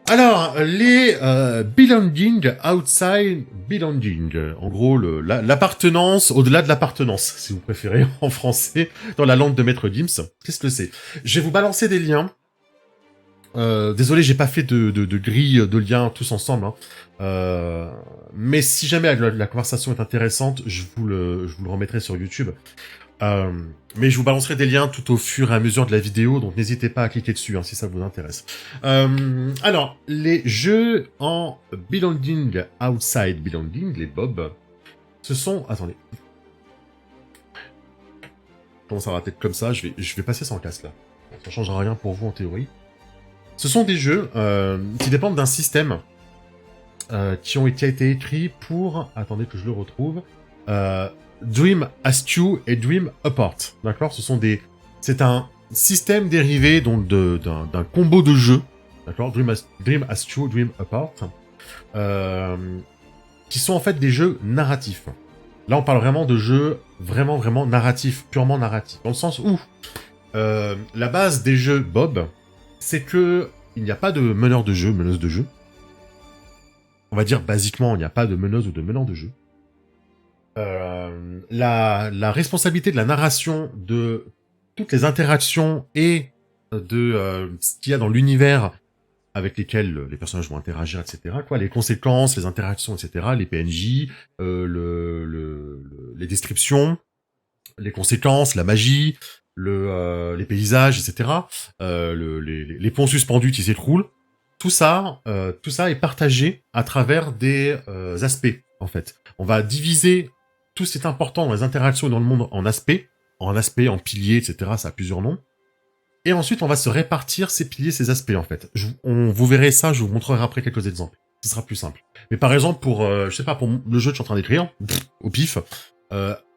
Alors, les belonging outside belonging. En gros, l'appartenance au-delà de l'appartenance, si vous préférez, en français, dans la langue de Maître Gims. Qu'est-ce que c'est? Je vais vous balancer des liens. Désolé, j'ai pas fait de grille de liens tous ensemble. Hein. Mais si jamais la conversation est intéressante, je vous le remettrai sur YouTube. Mais je vous balancerai des liens tout au fur et à mesure de la vidéo, donc n'hésitez pas à cliquer dessus hein, si ça vous intéresse. Alors, les jeux en belonging, outside belonging, les BOB, ce sont... Attendez. Comment ça va être comme ça, je vais passer sans casque là. Ça changera rien pour vous en théorie. Ce sont des jeux qui dépendent d'un système qui a été écrits pour... Attendez que je le retrouve. Dream Askew et Dream Apart. D'accord? C'est un système dérivé donc d'un combo de jeux. D'accord? Dream Askew, Dream Apart. Qui sont en fait des jeux narratifs. Là, on parle vraiment de jeux vraiment narratifs, purement narratifs. Dans le sens où la base des jeux Bob, c'est que il n'y a pas de meneur de jeu, meneuse de jeu. On va dire basiquement, il n'y a pas de meneuse ou de meneur de jeu. La responsabilité de la narration de toutes les interactions et de ce qu'il y a dans l'univers avec lesquels les personnages vont interagir, etc. Quoi, les conséquences, les interactions, etc. Les PNJ, les descriptions, les conséquences, la magie, les paysages, etc. Les ponts suspendus qui s'écroulent. Tout ça est partagé à travers des aspects, en fait. On va diviser tout ce qui est important dans les interactions dans le monde en aspects, en piliers, etc. Ça a plusieurs noms. Et ensuite, on va se répartir ces piliers, ces aspects, en fait. Vous verrez ça, je vous montrerai après quelques exemples. Ce sera plus simple. Mais par exemple, pour le jeu que je suis en train d'écrire, au pif,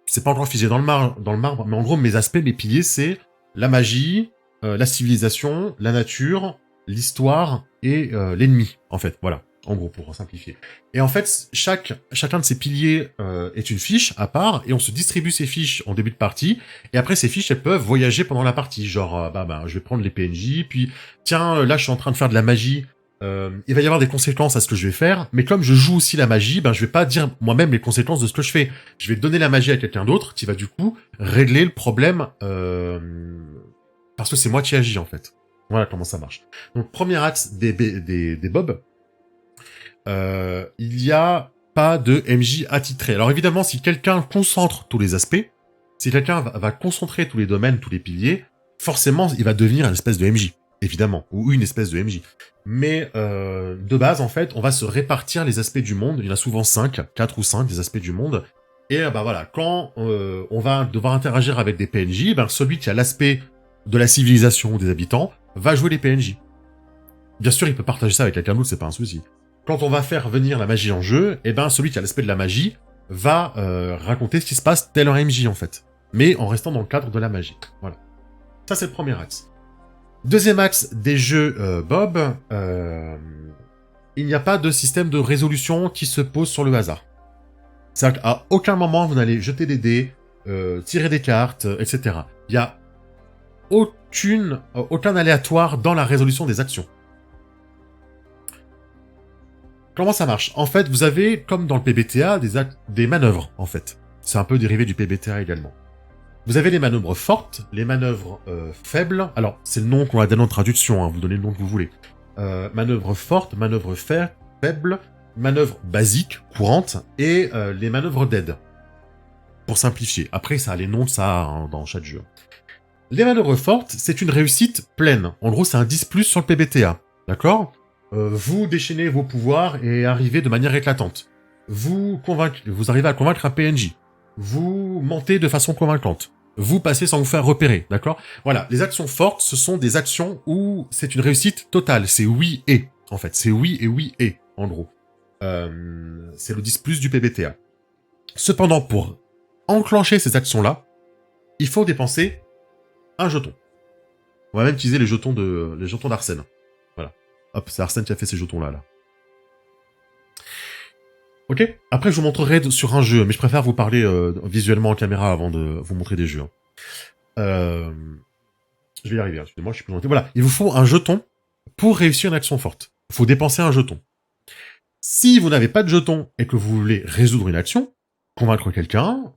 c'est pas encore figé dans le marbre, mais en gros, mes aspects, mes piliers, c'est la magie, la civilisation, la nature, l'histoire et l'ennemi, en fait. Voilà. En gros, pour simplifier. Et en fait, chacun de ces piliers est une fiche à part, et on se distribue ces fiches en début de partie, et après ces fiches, elles peuvent voyager pendant la partie. Genre, je vais prendre les PNJ, puis tiens, là je suis en train de faire de la magie, il va y avoir des conséquences à ce que je vais faire, mais comme je joue aussi la magie, je vais pas dire moi-même les conséquences de ce que je fais. Je vais donner la magie à quelqu'un d'autre, qui va du coup régler le problème, parce que c'est moi qui agis en fait. Voilà comment ça marche. Donc, premier axe des Bob, il n'y a pas de MJ attitré. Alors évidemment, si quelqu'un concentre tous les aspects, si quelqu'un va concentrer tous les domaines, tous les piliers, forcément, il va devenir une espèce de MJ, évidemment, ou une espèce de MJ. Mais de base, en fait, on va se répartir les aspects du monde. Il y en a souvent 4 ou 5 des aspects du monde. Et voilà, quand on va devoir interagir avec des PNJ, celui qui a l'aspect de la civilisation ou des habitants va jouer les PNJ. Bien sûr, il peut partager ça avec quelqu'un d'autre, c'est pas un souci. Quand on va faire venir la magie en jeu, celui qui a l'aspect de la magie va raconter ce qui se passe tel un MJ, en fait. Mais en restant dans le cadre de la magie. Voilà. Ça, c'est le premier axe. Deuxième axe des jeux Bob, il n'y a pas de système de résolution qui se pose sur le hasard. C'est-à-dire qu'à aucun moment, vous n'allez jeter des dés, tirer des cartes, etc. Il n'y a aucun aléatoire dans la résolution des actions. Comment ça marche? En fait, vous avez, comme dans le PBTA, des manœuvres, en fait. C'est un peu dérivé du PBTA également. Vous avez les manœuvres fortes, les manœuvres faibles. Alors, c'est le nom qu'on a donné en traduction, hein, vous donnez le nom que vous voulez. Manœuvres fortes, manœuvres faibles, manœuvres basiques, courantes, et les manœuvres d'aide. Pour simplifier. Après, ça a les noms de ça hein, dans chaque jeu. Les manœuvres fortes, c'est une réussite pleine. En gros, c'est un 10+ sur le PBTA. D'accord? Vous déchaînez vos pouvoirs et arrivez de manière éclatante. Vous arrivez à convaincre un PNJ. Vous mentez de façon convaincante. Vous passez sans vous faire repérer, d'accord? Voilà, les actions fortes, ce sont des actions où c'est une réussite totale. C'est oui et, en fait. C'est oui et, en gros. C'est le 10+ du PBTA. Cependant, pour enclencher ces actions-là, il faut dépenser un jeton. On va même utiliser les jetons d'Arsène. Voilà. Hop, c'est Arsène qui a fait ces jetons-là, là. Ok. Après, je vous montrerai sur un jeu, mais je préfère vous parler visuellement en caméra avant de vous montrer des jeux. Je vais y arriver, excusez-moi, je suis présenté. Voilà, il vous faut un jeton pour réussir une action forte. faut dépenser un jeton. Si vous n'avez pas de jeton et que vous voulez résoudre une action, convaincre quelqu'un,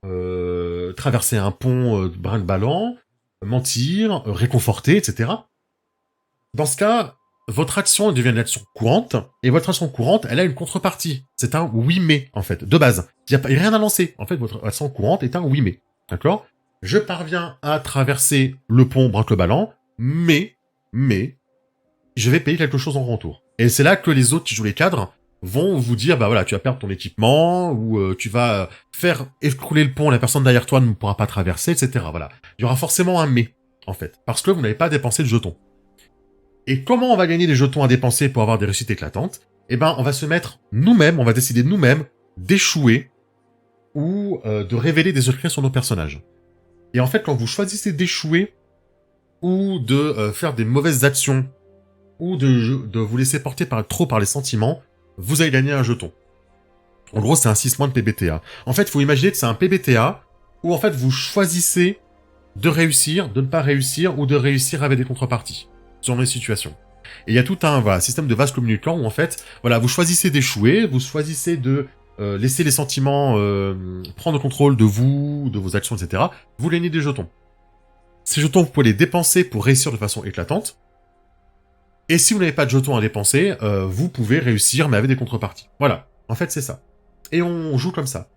traverser un pont brinque-ballant, mentir, réconforter, etc. Dans ce cas, votre action devient une action courante, et votre action courante, elle a une contrepartie. C'est un oui mais, en fait, de base. Il n'y a rien à lancer. En fait, votre action courante est un oui mais. D'accord? Je parviens à traverser le pont brinque-ballant, mais, je vais payer quelque chose en retour. Et c'est là que les autres qui jouent les cadres vont vous dire, bah voilà, tu vas perdre ton équipement, ou tu vas faire écrouler le pont, la personne derrière toi ne pourra pas traverser, etc. Voilà. Il y aura forcément un mais, en fait, parce que vous n'avez pas dépensé de jetons. Et comment on va gagner des jetons à dépenser pour avoir des réussites éclatantes? Eh ben, on va se mettre nous-mêmes, on va décider nous-mêmes d'échouer ou de révéler des secrets sur nos personnages. Et en fait, quand vous choisissez d'échouer ou de faire des mauvaises actions ou de vous laisser porter trop par les sentiments, vous allez gagner un jeton. En gros, c'est un 6 mois de PBTA. En fait, il faut imaginer que c'est un PBTA où en fait vous choisissez de réussir, de ne pas réussir ou de réussir avec des contreparties selon les situations. Et il y a tout un système de vase communicant où en fait, voilà, vous choisissez d'échouer, vous choisissez de laisser les sentiments prendre le contrôle de vous, de vos actions, etc. Vous gagnez des jetons. Ces jetons, vous pouvez les dépenser pour réussir de façon éclatante. Et si vous n'avez pas de jetons à dépenser, vous pouvez réussir, mais avec des contreparties. Voilà, en fait c'est ça. Et on joue comme ça.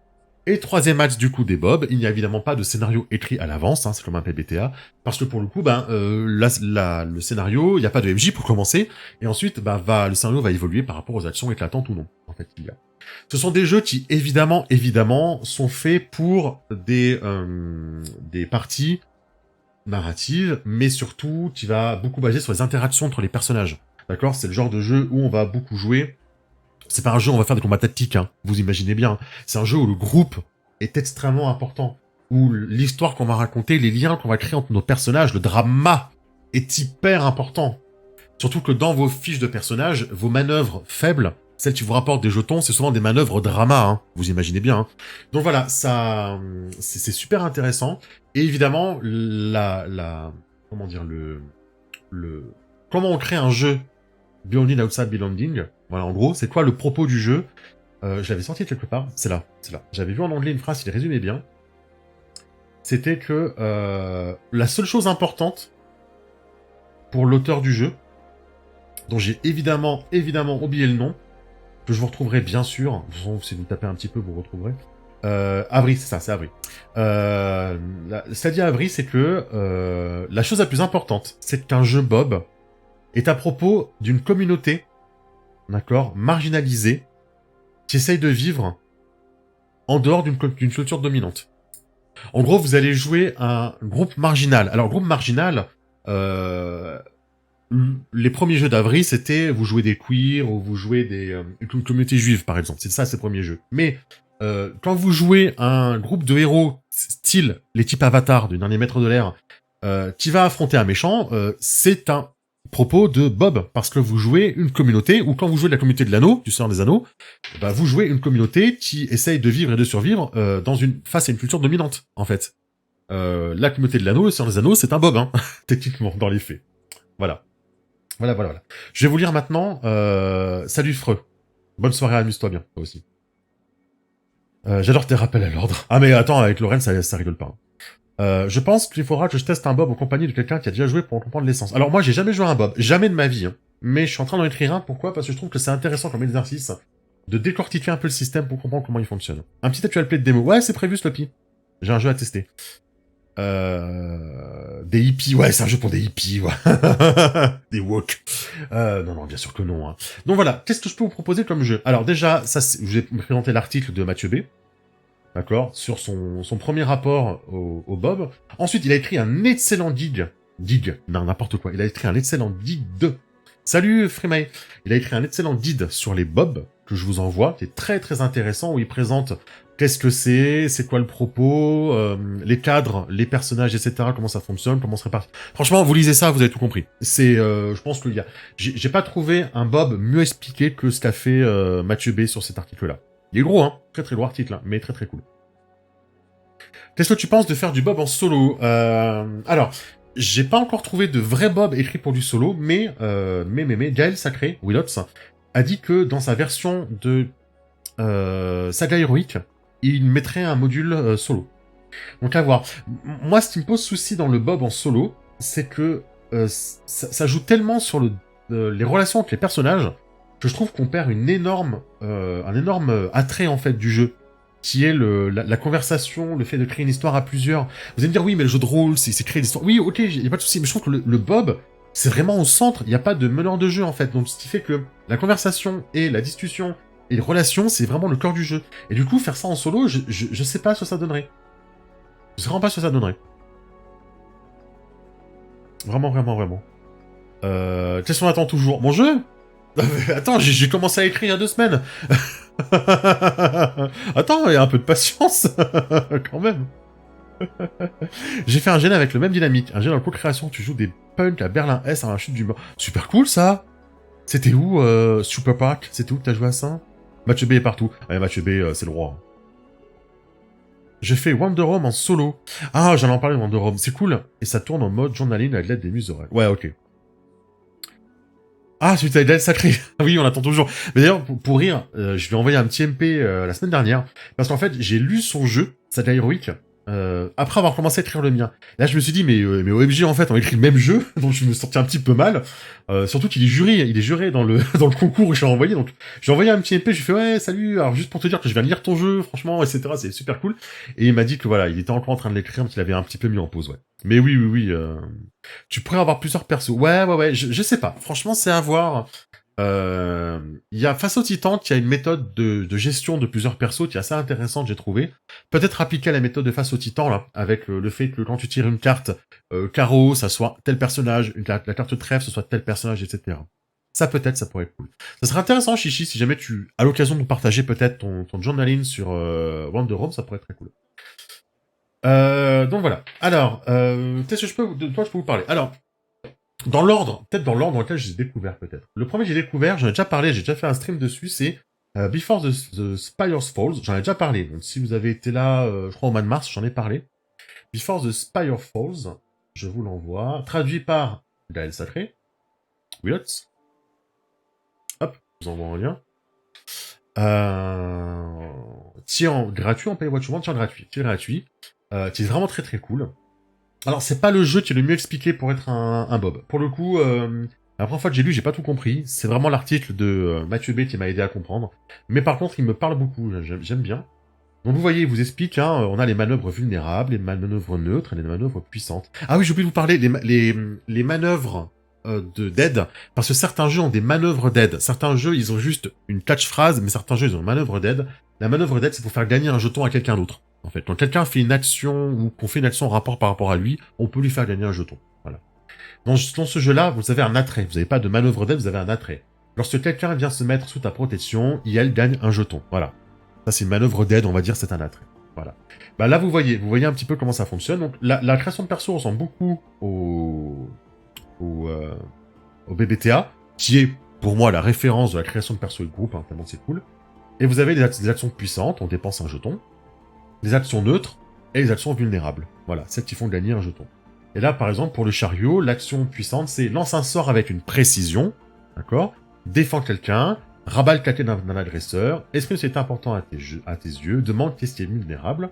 Et troisième match du coup des Bobs, il n'y a évidemment pas de scénario écrit à l'avance, hein, c'est comme un PBTA, parce que pour le coup, le scénario, il n'y a pas de MJ pour commencer, et ensuite, le scénario va évoluer par rapport aux actions éclatantes ou non, en fait, il y a. Ce sont des jeux qui, évidemment, sont faits pour des parties narratives, mais surtout, qui va beaucoup baser sur les interactions entre les personnages. D'accord? C'est le genre de jeu où on va beaucoup jouer. C'est pas un jeu où on va faire des combats tactiques, hein, vous imaginez bien. C'est un jeu où le groupe est extrêmement important. Où l'histoire qu'on va raconter, les liens qu'on va créer entre nos personnages, le drama est hyper important. Surtout que dans vos fiches de personnages, vos manœuvres faibles, celles qui vous rapportent des jetons, c'est souvent des manœuvres drama, hein, vous imaginez bien. Hein. Donc voilà, ça, c'est super intéressant. Et évidemment, comment dire, comment on crée un jeu Belonging Outside Belonging. Voilà, en gros, c'est quoi le propos du jeu? Je l'avais sorti quelque part, c'est là. J'avais vu en anglais une phrase qui les résumait bien. C'était que la seule chose importante pour l'auteur du jeu, dont j'ai évidemment oublié le nom, que je vous retrouverai bien sûr, si vous tapez un petit peu, vous retrouverez. Avri, c'est ça, c'est Avri. Ça dit Avri, c'est que la chose la plus importante, c'est qu'un jeu Bob est à propos d'une communauté, d'accord, marginalisée, qui essaye de vivre en dehors d'une culture dominante. En gros, vous allez jouer un groupe marginal. Alors, groupe marginal, les premiers jeux d'Avri, c'était vous jouez des queers ou vous jouez une communauté juive, par exemple. C'est ça, ces premiers jeux. Mais quand vous jouez un groupe de héros, style les types Avatar du dernier maître de l'air, qui va affronter un méchant, c'est un propos de Bob, parce que vous jouez une communauté, ou quand vous jouez de la communauté de l'anneau, du Seigneur des Anneaux, vous jouez une communauté qui essaye de vivre et de survivre face à une culture dominante, en fait. La communauté de l'anneau, le Seigneur des Anneaux, c'est un Bob, hein, techniquement, dans les faits. Voilà. Voilà. Je vais vous lire maintenant, salut Freux. Bonne soirée, amuse-toi bien, toi aussi. J'adore tes rappels à l'ordre. Ah mais attends, avec Lorraine, ça rigole pas. Je pense qu'il faudra que je teste un Bob en compagnie de quelqu'un qui a déjà joué pour comprendre l'essence. Alors moi, j'ai jamais joué à un Bob, jamais de ma vie. Hein. Mais je suis en train d'en écrire un, pourquoi? Parce que je trouve que c'est intéressant comme exercice de décortiquer un peu le système pour comprendre comment il fonctionne. Un petit actual play de démo. Ouais, c'est prévu, Sloppy. J'ai un jeu à tester. Des hippies, ouais, c'est un jeu pour des hippies, ouais. Des woke. Non, bien sûr que non. Hein. Donc voilà, qu'est-ce que je peux vous proposer comme jeu? Alors déjà, je vais vous présenter l'article de Mathieu B. D'accord, sur son premier rapport au Bob. Ensuite, il a écrit un excellent n'importe quoi. Il a écrit un excellent guide. Salut Freemay. Il a écrit un excellent guide sur les Bobs que je vous envoie, qui est très très intéressant, où il présente qu'est-ce que c'est quoi le propos, les cadres, les personnages, etc. Comment ça fonctionne, comment se répartit. Franchement, vous lisez ça, vous avez tout compris. Je pense qu'il y a, j'ai pas trouvé un Bob mieux expliqué que ce qu'a fait Mathieu B sur cet article-là. Il est gros, hein. Très très gros article, hein, mais très très cool. Qu'est-ce que tu penses de faire du Bob en solo? Alors, j'ai pas encore trouvé de vrai Bob écrit pour du solo, mais Gaël Sacré, Willots, a dit que dans sa version de Saga Héroïque, il mettrait un module solo. Donc à voir. Moi, ce qui me pose souci dans le Bob en solo, c'est que ça joue tellement sur les relations entre les personnages que je trouve qu'on perd un énorme attrait en fait du jeu, qui est la conversation, le fait de créer une histoire à plusieurs. Vous allez me dire oui, mais le jeu de rôle, c'est créer des histoires. Oui, ok, y a pas de souci, mais je trouve que le Bob, c'est vraiment au centre. Il n'y a pas de meneur de jeu en fait, donc ce qui fait que la conversation et la discussion et les relations, c'est vraiment le cœur du jeu. Et du coup, faire ça en solo, je sais pas ce que ça donnerait. Je sais vraiment pas ce que ça donnerait. Vraiment, vraiment, vraiment. Qu'est-ce qu'on attend toujours? Mon jeu? Attends, j'ai commencé à écrire il y a 2 semaines. Attends, il y a un peu de patience, quand même. J'ai fait un gène avec le même dynamique. Un gène dans le co-création, tu joues des punks à Berlin S à la chute du mort. Super cool, ça. C'était où, Super Park? C'était où que t'as joué à ça? Mathieu B est partout. Allez, Mathieu B, c'est le roi. J'ai fait Wonder Home en solo. Ah, j'en ai parlé de Wonder Home, c'est cool. Et ça tourne en mode journaling avec l'aide des muses oreilles. Ouais, ok. Ah, celui de Gaël Sacré. Oui, on attend toujours. Mais d'ailleurs, pour rire, je lui ai envoyé un petit MP la semaine dernière, parce qu'en fait, j'ai lu son jeu, Saga Heroic, après avoir commencé à écrire le mien. Là, je me suis dit, mais OMG, en fait, on écrit le même jeu, donc je me sentais un petit peu mal. Surtout qu'il est juré dans le dans le concours où je l'ai envoyé, donc j'ai envoyé un petit MP, je lui ai fait, ouais, salut, alors juste pour te dire que je viens de lire ton jeu, franchement, etc., c'est super cool. Et il m'a dit que voilà, il était encore en train de l'écrire, mais qu'il avait un petit peu mis en pause, ouais. Mais oui, tu pourrais avoir plusieurs persos. Ouais, je sais pas. Franchement, c'est à voir. Il y a Face au Titan qui a une méthode de gestion de plusieurs persos qui est assez intéressante, j'ai trouvé. Peut-être appliquer à la méthode de Face au Titan, là, avec le fait que quand tu tires une carte carreau, ça soit tel personnage, la carte trèfle, ce soit tel personnage, etc. Ça peut-être, ça pourrait être cool. Ça serait intéressant, Chichi, si jamais tu as l'occasion de nous partager peut-être ton journaling sur Wonder Home, ça pourrait être très cool. Donc voilà. Alors, qu'est-ce que de toi je peux vous parler? Alors, dans l'ordre, peut-être dans l'ordre dans lequel j'ai découvert peut-être. Le premier que j'ai découvert, j'en ai déjà parlé, j'ai déjà fait un stream dessus, c'est Before the Spires Falls. J'en ai déjà parlé. Donc si vous avez été là, je crois au mois de mars, j'en ai parlé. Before the Spire Falls, je vous l'envoie. Traduit par Gaël Sacré. Willots. Hop, je vous envoie un lien. Tiens, gratuit, on paye Watch One, tiens, gratuit. Tiens, gratuit. Qui est vraiment très très cool. Alors, c'est pas le jeu qui est le mieux expliqué pour être un Bob. Pour le coup, la première fois que j'ai lu, j'ai pas tout compris. C'est vraiment l'article de Mathieu B qui m'a aidé à comprendre. Mais par contre, il me parle beaucoup, j'aime bien. Donc vous voyez, il vous explique, hein, on a les manœuvres vulnérables, les manœuvres neutres et les manœuvres puissantes. Ah oui, j'ai oublié de vous parler, les manœuvres d'aide, parce que certains jeux ont des manœuvres d'aide. Certains jeux, ils ont juste une catchphrase, mais certains jeux, ils ont une manœuvre d'aide. La manœuvre d'aide, c'est pour faire gagner un jeton à quelqu'un d'autre. En fait, quand quelqu'un fait une action ou qu'on fait une action en rapport par rapport à lui, on peut lui faire gagner un jeton. Voilà. Dans ce jeu-là, vous avez un attrait. Vous n'avez pas de manœuvre d'aide, vous avez un attrait. Lorsque quelqu'un vient se mettre sous ta protection, elle gagne un jeton. Voilà. Ça, c'est une manœuvre d'aide, on va dire, c'est un attrait. Voilà. Bah là, vous voyez un petit peu comment ça fonctionne. Donc, la création de perso ressemble beaucoup au BBTA, qui est, pour moi, la référence de la création de perso et de groupe, hein, tellement c'est cool. Et vous avez des actions puissantes, on dépense un jeton, les actions neutres et les actions vulnérables. Voilà, celles qui font gagner un jeton. Et là, par exemple, pour le chariot, l'action puissante, c'est lance un sort avec une précision, d'accord, défend quelqu'un, rabat le claquet d'un agresseur, est-ce que c'est important à tes yeux, demande qu'est-ce qui est vulnérable.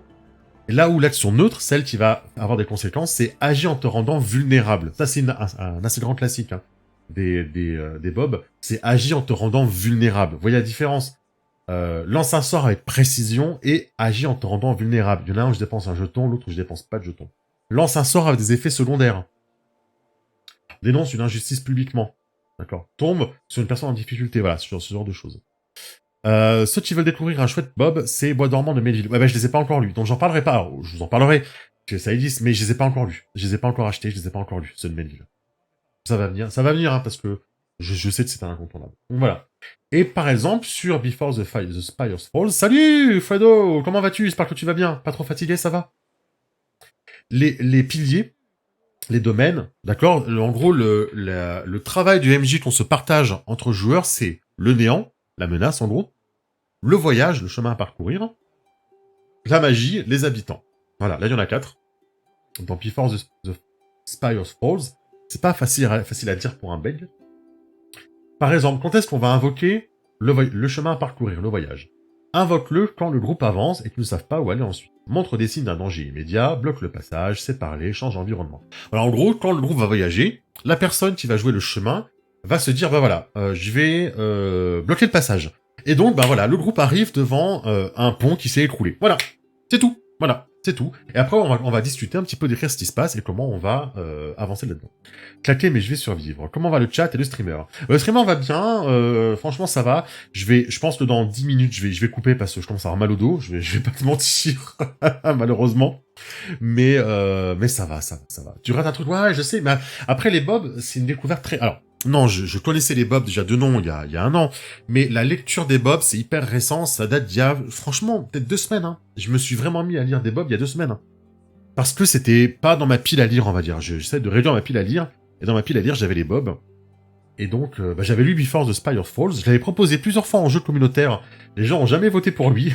Et là où l'action neutre, celle qui va avoir des conséquences, c'est agir en te rendant vulnérable. Ça, c'est un assez grand classique hein, des Bob, c'est agir en te rendant vulnérable. Vous voyez la différence? Lance un sort avec précision et agit en te rendant vulnérable. Il y en a un où je dépense un jeton, l'autre où je dépense pas de jeton. Lance un sort avec des effets secondaires. Dénonce une injustice publiquement. D'accord. Tombe sur une personne en difficulté. Voilà, ce genre de choses. Ceux qui veulent découvrir un chouette Bob, c'est Bois dormant de Melville. Ouais, bah, je les ai pas encore lus, donc j'en parlerai pas. Alors, je vous en parlerai, que ça existe, mais je les ai pas encore lus. Je les ai pas encore achetés, je les ai pas encore lus, ceux de Melville. Ça va venir, hein, parce que je sais que c'est un incontournable. Donc voilà. Et par exemple, sur Before the Spires Falls, salut Fredo, comment vas-tu? J'espère que tu vas bien. Pas trop fatigué, ça va? Les piliers, les domaines, d'accord? En gros, le travail du MJ qu'on se partage entre joueurs, c'est le néant, la menace en gros, le voyage, le chemin à parcourir, la magie, les habitants. Voilà, là il y en a 4. Dans Before Spires Falls. C'est pas facile à dire pour un Belge. Par exemple, quand est-ce qu'on va invoquer le chemin à parcourir, le voyage? Invoque-le quand le groupe avance et qu'ils ne savent pas où aller ensuite. Montre des signes d'un danger immédiat, bloque le passage, sépare-les, change d'environnement. Alors en gros, quand le groupe va voyager, la personne qui va jouer le chemin va se dire, bah voilà, je vais bloquer le passage. Et donc, bah voilà, le groupe arrive devant un pont qui s'est écroulé. Voilà, c'est tout. Voilà, c'est tout. Et après, on va discuter un petit peu, décrire ce qui se passe et comment on va avancer là-dedans. Claquer, mais je vais survivre. Comment va le chat et le streamer? Le streamer va bien, franchement ça va. Je pense que dans 10 minutes, je vais couper parce que je commence à avoir mal au dos. Je vais pas te mentir, malheureusement. Mais ça va. Tu rates un truc, ouais, je sais. Mais après les bobs, c'est une découverte très. Alors non, je connaissais les bobs déjà de nom il y a un an, mais la lecture des bobs c'est hyper récent. Ça date d'il y a franchement peut-être 2 semaines. Hein. Je me suis vraiment mis à lire des bobs il y a 2 semaines. Hein. Parce que c'était pas dans ma pile à lire, on va dire. J'essaie de réduire ma pile à lire. Et dans ma pile à lire, j'avais les bobs. Et donc, j'avais lu Before the Spire Falls. Je l'avais proposé plusieurs fois en jeu communautaire. Les gens ont jamais voté pour lui.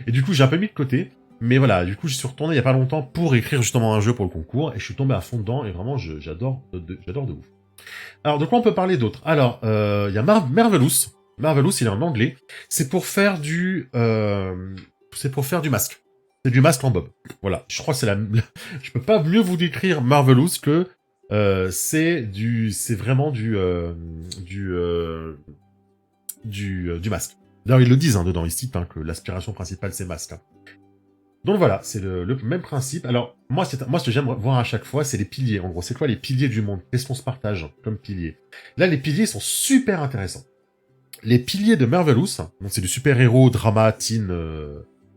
Et du coup, j'ai un peu mis de côté. Mais voilà, du coup, j'y suis retourné il y a pas longtemps pour écrire justement un jeu pour le concours. Et je suis tombé à fond dedans. Et vraiment, j'adore de ouf. Alors, de quoi on peut parler d'autre? Alors, il y a Marvelous. Marvelous, il est en anglais. C'est pour faire du masque. C'est du masque en bob. Voilà. Je crois que je peux pas mieux vous décrire Marvelous que c'est vraiment du masque. D'ailleurs, ils le disent hein, dedans, ils citent que l'aspiration principale c'est masque. Hein. Donc voilà, c'est le même principe. Alors, moi, ce que j'aime voir à chaque fois, c'est les piliers. En gros, c'est quoi les piliers du monde? Qu'est-ce qu'on se partage comme piliers? Là, les piliers sont super intéressants. Les piliers de Marvelous, donc c'est du super-héros, drama, teen,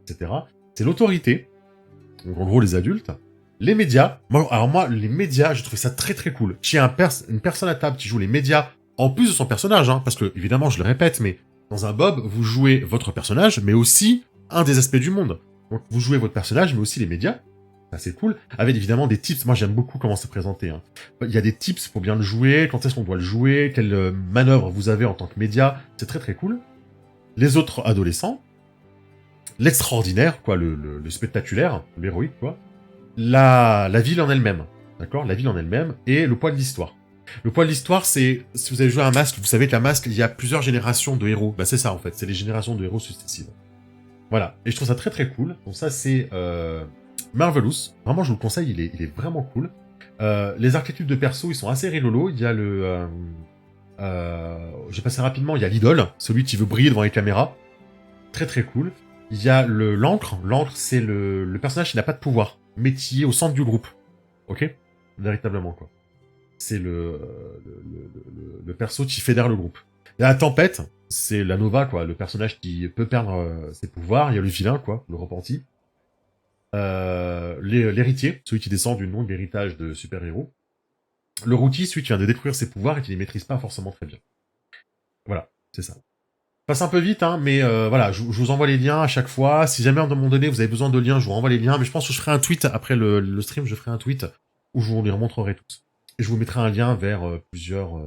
etc. C'est l'autorité, donc en gros les adultes. Les médias, moi, les médias, j'ai trouvé ça très très cool. Qu'il y ait une personne à table qui joue les médias, en plus de son personnage, hein, parce que, évidemment, je le répète, mais dans un Bob, vous jouez votre personnage, mais aussi un des aspects du monde. Donc vous jouez votre personnage, mais aussi les médias. Ça, c'est cool. Avec évidemment des tips. Moi, j'aime beaucoup comment c'est présenté. Hein. Il y a des tips pour bien le jouer, quand est-ce qu'on doit le jouer, quelle manœuvre vous avez en tant que média. C'est très très cool. Les autres adolescents. L'extraordinaire, quoi, le spectaculaire, l'héroïque, quoi. La ville en elle-même. D'accord? La ville en elle-même. Et le poids de l'histoire. Le poids de l'histoire, c'est, si vous avez joué à un masque, vous savez que la masque, il y a plusieurs générations de héros. Bah, c'est ça, en fait. C'est les générations de héros successives. Voilà. Et je trouve ça très très cool. Donc ça, c'est Marvelous. Vraiment, je vous le conseille, il est vraiment cool. Les archétypes de perso, ils sont assez rigolos. Il y a je vais passer rapidement, il y a l'idole, celui qui veut briller devant les caméras. Très très cool. Il y a l'encre. L'encre, c'est le personnage qui n'a pas de pouvoir, mais qui est au centre du groupe. Ok? Véritablement, quoi. C'est le perso qui fédère le groupe. Il y a la tempête, c'est la Nova, quoi, le personnage qui peut perdre ses pouvoirs. Il y a le vilain, quoi, le repenti. L'héritier, celui qui descend du nom de l'héritage de super-héros. Le rookie, celui qui vient de découvrir ses pouvoirs et qui les maîtrise pas forcément très bien. Voilà, c'est ça. Passe un peu vite, hein, mais voilà, je vous envoie les liens à chaque fois. Si jamais à un moment donné vous avez besoin de liens, je vous renvoie les liens. Mais je pense que je ferai un tweet après le stream, je ferai un tweet où je vous les remontrerai tous. Et je vous mettrai un lien vers plusieurs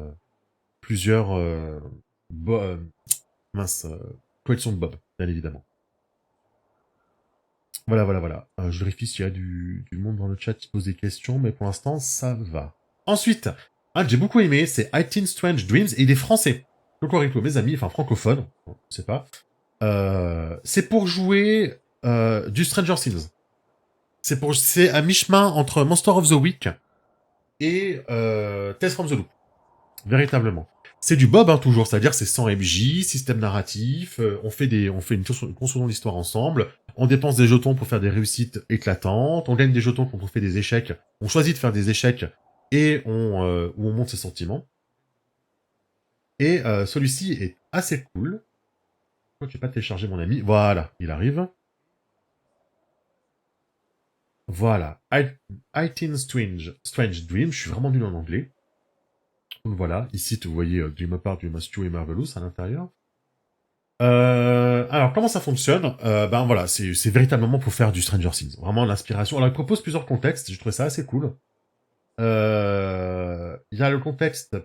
collections de Bob, bien évidemment. Voilà. Je vérifie s'il y a du monde dans le chat qui pose des questions, mais pour l'instant, ça va. Ensuite, un que j'ai beaucoup aimé, c'est I Teen Strange Dreams, et il est français. Cocorico, mes amis, enfin francophones, je sais pas. C'est pour jouer du Stranger Things. C'est à mi-chemin entre Monster of the Week et Tales from the Loop. Véritablement. C'est du Bob, hein, toujours, c'est-à-dire c'est sans MJ, système narratif, on fait une construction d'histoire ensemble, on dépense des jetons pour faire des réussites éclatantes, on gagne des jetons quand on fait des échecs, on choisit de faire des échecs et où on monte ses sentiments. Et celui-ci est assez cool. Pourquoi tu n'as pas téléchargé mon ami? Voilà, il arrive. Voilà. I Teen Strange Dream, je suis vraiment nul en anglais. Donc voilà, ici vous voyez Dream Apart, Dream Stew et Marvelous à l'intérieur. Alors comment ça fonctionne? Ben voilà, c'est véritablement pour faire du Stranger Things. Vraiment l'inspiration. Alors il propose plusieurs contextes, je trouve ça assez cool. Il y a le contexte.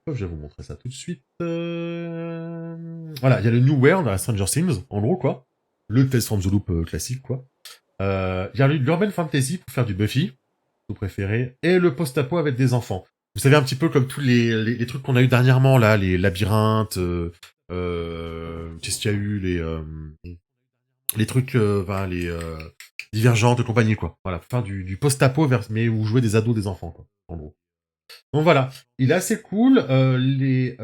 Je vais vous montrer ça tout de suite. Voilà, il y a le New World dans la Stranger Things, en gros quoi. Le Tales from the Loop classique quoi. Il y a l'urban fantasy pour faire du Buffy, vous préférez, et le post-apo avec des enfants. Vous savez, un petit peu comme tous les trucs qu'on a eu dernièrement, là, les labyrinthes, qu'est-ce qu'il y a eu, les trucs, enfin, les divergentes de compagnie, quoi. Voilà, pour faire du post-apo, mais où jouer des ados, des enfants, quoi, en gros. Donc voilà, il est assez cool. Il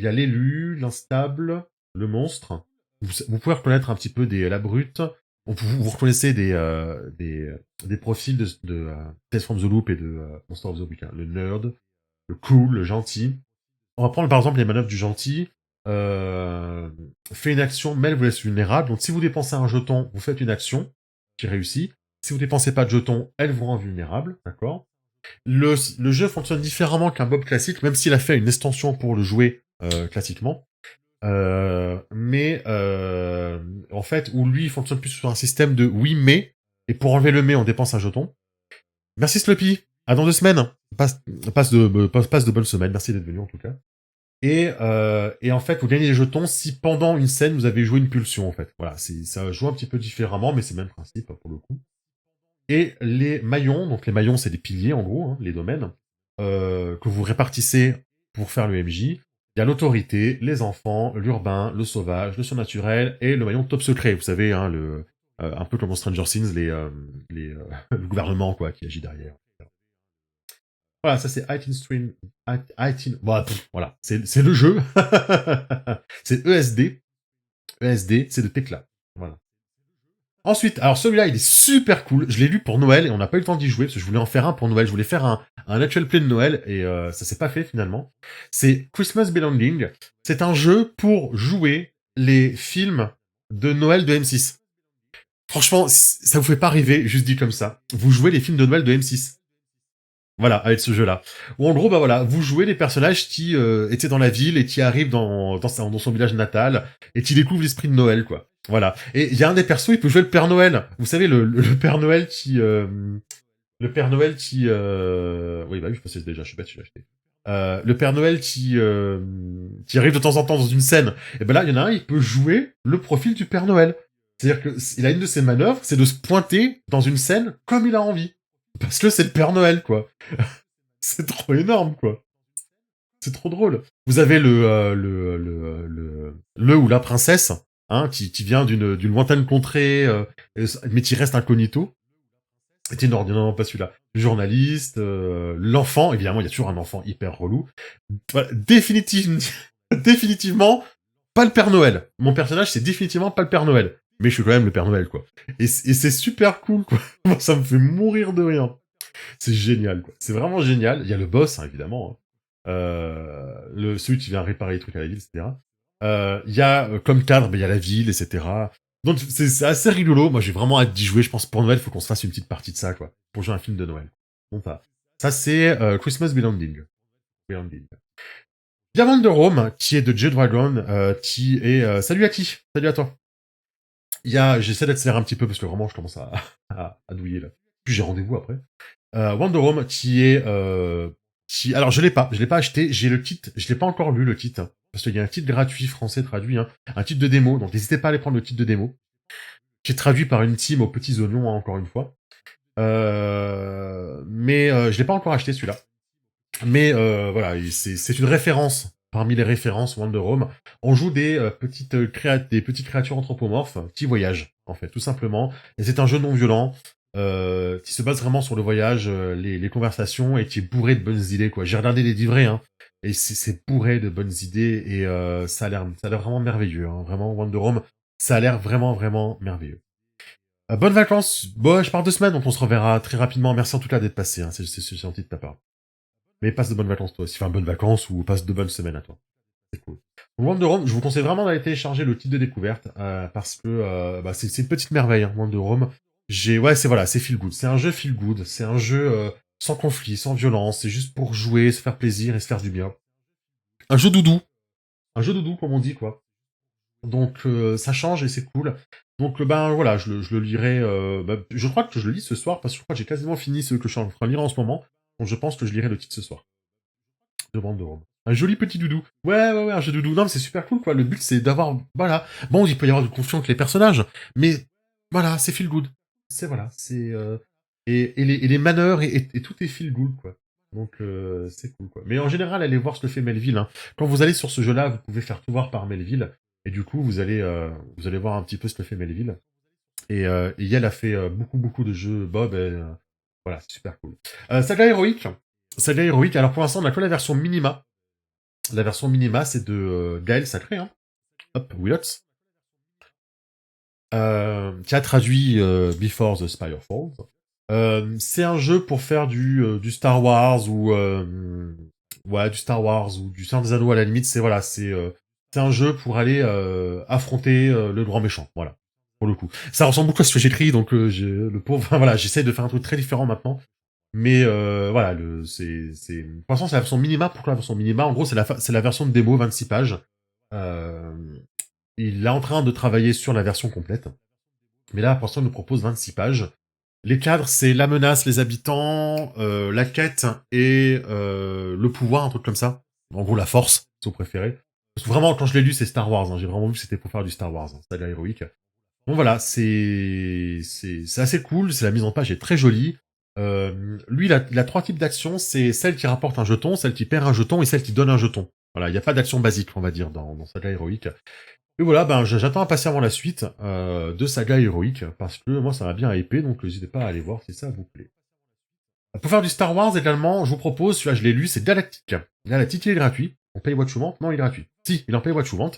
y a l'élu, l'instable, le monstre. Vous pouvez reconnaître un petit peu la brute. Vous reconnaissez des profils de Tales from the Loop et de Monster of the Week. Hein. Le nerd, le cool, le gentil. On va prendre par exemple les manœuvres du gentil. Fait une action, mais elle vous laisse vulnérable. Donc si vous dépensez un jeton, vous faites une action qui réussit. Si vous dépensez pas de jeton, elle vous rend vulnérable. D'accord. Le jeu fonctionne différemment qu'un Bob classique, même s'il a fait une extension pour le jouer classiquement. En fait, où lui, il fonctionne plus sur un système de oui, mais, et pour enlever le mais, on dépense un jeton. Merci Sloppy, à dans 2 semaines. Passe de bonnes semaines, merci d'être venu en tout cas. Et en fait, vous gagnez les jetons si pendant une scène, vous avez joué une pulsion, en fait. Voilà, ça joue un petit peu différemment, mais c'est le même principe, pour le coup. Et les maillons, donc les maillons, c'est des piliers, en gros, hein, les domaines, que vous répartissez pour faire le MJ. Il y a l'autorité, les enfants, l'urbain, le sauvage, le surnaturel et le maillon top secret. Vous savez, hein, un peu comme dans Stranger Things, le gouvernement quoi qui agit derrière. Voilà, ça c'est 18 Stream. Voilà, c'est le jeu. C'est ESD. ESD, c'est de Tecla. Voilà. Ensuite, alors celui-là, il est super cool. Je l'ai lu pour Noël et on n'a pas eu le temps d'y jouer parce que je voulais en faire un pour Noël. Je voulais faire un actual play de Noël et ça s'est pas fait finalement. C'est Christmas Belonging. C'est un jeu pour jouer les films de Noël de M6. Franchement, ça vous fait pas rêver, juste dit comme ça. Vous jouez les films de Noël de M6. Voilà, avec ce jeu-là. Où en gros, bah voilà, vous jouez les personnages qui étaient dans la ville et qui arrivent dans son village natal et qui découvrent l'esprit de Noël, quoi. Voilà. Et il y a un des persos, il peut jouer le Père Noël. Vous savez, le Père Noël qui... le Père Noël qui... Oui, bah oui, je pensais déjà, je suis bête, je l'ai acheté. Le Père Noël qui arrive de temps en temps dans une scène. Et ben là, il y en a un, il peut jouer le profil du Père Noël. C'est-à-dire qu'il a une de ses manœuvres, c'est de se pointer dans une scène comme il a envie. Parce que c'est le Père Noël, quoi. C'est trop énorme, quoi. C'est trop drôle. Vous avez le ou la princesse, hein, qui vient d'une lointaine contrée, mais qui reste incognito. Et non, pas celui-là. Le journaliste, l'enfant, évidemment, il y a toujours un enfant hyper relou. Voilà, définitivement, pas le Père Noël. Mon personnage, c'est définitivement pas le Père Noël. Mais je suis quand même le Père Noël, quoi. Et c'est super cool, quoi. Moi, ça me fait mourir de rire. C'est génial, quoi. C'est vraiment génial. Il y a le boss, hein, évidemment. Hein. Celui qui vient réparer les trucs à la ville, etc. Il y a, comme cadre, il y a la ville, etc. Donc, c'est assez rigolo. Moi, j'ai vraiment hâte d'y jouer. Je pense pour Noël, il faut qu'on se fasse une petite partie de ça, quoi. Pour jouer un film de Noël. Bon, pas. Ça, c'est Christmas Belonging. Belonging. Diamond de Rome, qui est de J Dragon, qui est... salut à qui? Salut à toi. J'essaie d'accélérer un petit peu parce que vraiment, je commence à douiller, là. Puis j'ai rendez-vous après. Wonder Home qui est alors je l'ai pas acheté, j'ai le titre, je l'ai pas encore lu le titre hein, parce qu'il y a un titre gratuit français traduit hein, un titre de démo, donc n'hésitez pas à aller prendre le titre de démo qui est traduit par une team aux petits oignons hein, encore une fois. Mais je l'ai pas encore acheté celui-là. Mais voilà, c'est une référence parmi les références Wonder Home. On joue des petites créatures anthropomorphes qui voyagent en fait, tout simplement. Et c'est un jeu non violent qui se base vraiment sur le voyage, les conversations et qui est bourré de bonnes idées quoi. J'ai regardé les livrets hein, et c'est bourré de bonnes idées et ça a l'air vraiment merveilleux. Hein. Vraiment Wonder Home, ça a l'air vraiment merveilleux. Bonnes vacances. Bon, je pars 2 semaines, donc on se reverra très rapidement. Merci en tout cas d'être passé. Hein. C'est gentil de ta part. Mais passe de bonnes vacances toi aussi. Enfin, bonnes vacances ou passe de bonnes semaines à toi. C'est cool. Wonder Home, je vous conseille vraiment d'aller télécharger le titre de découverte parce que c'est une petite merveille. Hein, Wonder Home. C'est feel good. C'est un jeu feel good. C'est un jeu sans conflit, sans violence. C'est juste pour jouer, se faire plaisir et se faire du bien. Un jeu doudou. Un jeu doudou comme on dit quoi. Donc ça change et c'est cool. Donc ben voilà, je le lirai. Je crois que je le lis ce soir parce que je crois que j'ai quasiment fini ce que je suis en train de lire en ce moment. Donc je pense que je lirai le titre ce soir. De Wonder Home. Un joli petit doudou. Ouais, un jeu doudou. Non, mais c'est super cool, quoi. Le but, c'est d'avoir, voilà. Bon, il peut y avoir du confiance avec les personnages, mais Voilà, c'est feel good. C'est voilà, c'est et les manœuvres et tout est feel good quoi. Donc c'est cool quoi. Mais en général, allez voir ce que fait Melville. Hein. Quand vous allez sur ce jeu-là, vous pouvez faire tout voir par Melville et du coup vous allez voir un petit peu ce que fait Melville. Et elle a fait beaucoup de jeux Bob. Voilà, c'est super cool. Saga héroïque. Saga héroïque. Alors pour l'instant, on a que la version minima. La version minima, c'est de Gaël Sacré. Hein. Hop, Willots. Qui a traduit Before the Spire Falls. C'est un jeu pour faire du Star Wars ou ouais, du Star Wars ou du Seigneur des Anneaux à la limite. C'est un jeu pour aller affronter le grand méchant. Voilà, pour le coup. Ça ressemble beaucoup à ce que j'écris, donc le pauvre. Enfin, voilà, j'essaie de faire un truc très différent maintenant. Mais voilà, pour l'instant, c'est la version minima. Pourquoi la version minima? En gros, c'est la version de démo, 26 pages. Euh, il est en train de travailler sur la version complète. Mais là, pour l'instant, il nous propose 26 pages. Les cadres, c'est la menace, les habitants, la quête et le pouvoir, un truc comme ça. En gros, la force, si vous préférez. Parce que vraiment, quand je l'ai lu, c'est Star Wars. Hein. J'ai vraiment vu que c'était pour faire du Star Wars, hein, saga héroïque. Bon voilà, c'est assez cool. C'est la mise en page est très jolie. Lui, il a trois types d'actions. C'est celle qui rapporte un jeton, celle qui perd un jeton et celle qui donne un jeton. Voilà, il n'y a pas d'action basique, on va dire, dans saga héroïque. Et voilà, ben j'attends impatiemment la suite de Saga héroïque, parce que moi ça m'a bien hypé, donc n'hésitez pas à aller voir si ça vous plaît. Pour faire du Star Wars également, je vous propose, celui-là je l'ai lu, c'est Galactic. Galactic il est gratuit, on paye what you want, non il est gratuit. Si, il en paye what you want.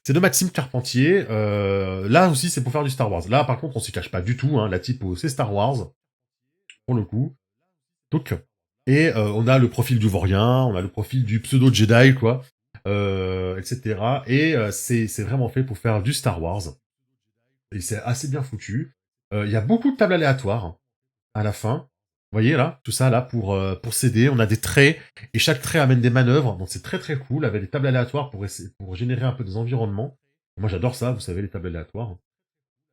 C'est de Maxime Carpentier, là aussi c'est pour faire du Star Wars. Là par contre on s'y cache pas du tout, hein, la typo c'est Star Wars, pour le coup. Donc, et on a le profil du Vaurien, on a le profil du pseudo Jedi, quoi, etc. Et c'est vraiment fait pour faire du Star Wars. Et c'est assez bien foutu. Il y a beaucoup de tables aléatoires à la fin. Vous voyez là, tout ça là pour s'aider. On a des traits et chaque trait amène des manœuvres. Donc c'est très très cool avec des tables aléatoires pour générer un peu des environnements. Moi j'adore ça, vous savez les tables aléatoires.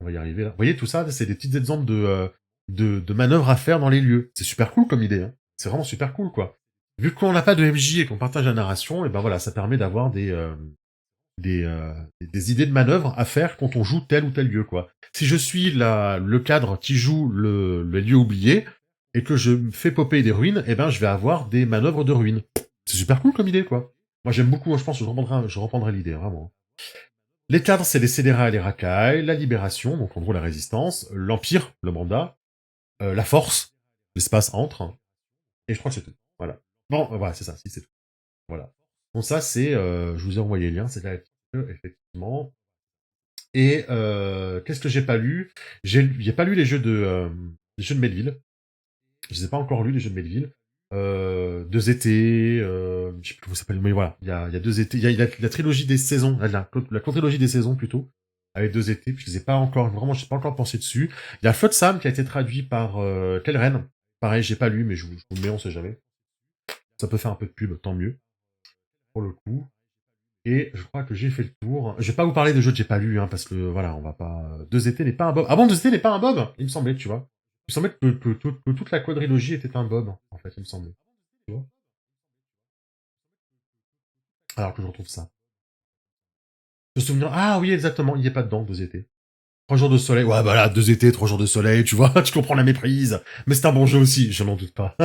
On va y arriver là. Vous voyez tout ça, c'est des petits exemples de manœuvres à faire dans les lieux. C'est super cool comme idée. Hein. C'est vraiment super cool quoi. Vu qu'on n'a pas de MJ et qu'on partage la narration, et ben voilà, ça permet d'avoir des idées de manœuvres à faire quand on joue tel ou tel lieu, quoi. Si je suis le cadre qui joue le lieu oublié, et que je me fais popper des ruines, eh ben, je vais avoir des manœuvres de ruines. C'est super cool comme idée, quoi. Moi, j'aime beaucoup, je pense que je reprendrai l'idée, vraiment. Les cadres, c'est les scélérats et les racailles, la libération, donc en gros la résistance, l'empire, le mandat, la force, l'espace entre, et je crois que c'est tout. Voilà. Bon, voilà, c'est ça, si, c'est tout. Voilà. Donc ça, je vous ai envoyé le lien, c'est là, effectivement. Et qu'est-ce que j'ai pas lu? J'ai pas lu les jeux de Melville. Je les ai pas encore lus, les jeux de Melville. Deux étés, je sais plus comment ça s'appelle, mais voilà, il y a deux étés, il y a la trilogie des saisons, la quadrilogie des saisons plutôt, avec deux étés, puis je les ai pas encore, vraiment, je n'ai pas encore pensé dessus. Il y a Flotsam qui a été traduit par Kelren. Pareil, j'ai pas lu, mais je vous le mets, on sait jamais. Ça peut faire un peu de pub, tant mieux, pour le coup. Et je crois que j'ai fait le tour. Je vais pas vous parler de jeux que j'ai pas lus, hein, parce que voilà, on va pas. Deux étés n'est pas un Bob. Ah bon, Deux étés n'est pas un Bob. Il me semblait, tu vois. Il me semblait que toute la quadrilogie était un Bob, en fait, il me semblait. Tu vois. Alors que je retrouve ça. Je me souviens. Ah oui, exactement. Il y est pas dedans, Deux étés. 3 jours de soleil. Ouais, voilà, Deux étés, 3 jours de soleil. Tu vois, tu comprends la méprise. Mais c'est un bon jeu aussi. Je n'en doute pas.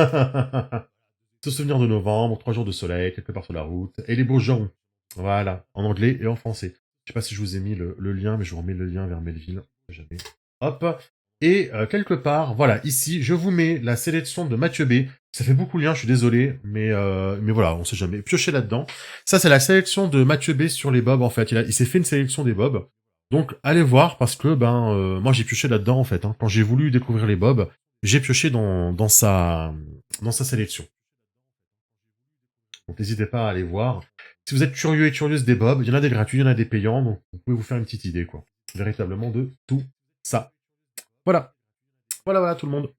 Se souvenir de novembre, 3 jours de soleil, quelque part sur la route. Et les beaux gens. Voilà, en anglais et en français. Je sais pas si je vous ai mis le lien, mais je vous remets le lien vers Melville. Jamais. Hop. Et quelque part, voilà, ici, je vous mets la sélection de Mathieu B. Ça fait beaucoup de liens, je suis désolé, mais voilà, on sait jamais. Piochez là-dedans. Ça, c'est la sélection de Mathieu B sur les bobs, en fait. Il s'est fait une sélection des bobs. Donc, allez voir, parce que, moi, j'ai pioché là-dedans, en fait. Hein. Quand j'ai voulu découvrir les bobs, j'ai pioché dans sa sélection. Donc n'hésitez pas à aller voir. Si vous êtes curieux et curieuse des bobs, il y en a des gratuits, il y en a des payants, donc vous pouvez vous faire une petite idée, quoi. Véritablement de tout ça. Voilà. Voilà tout le monde.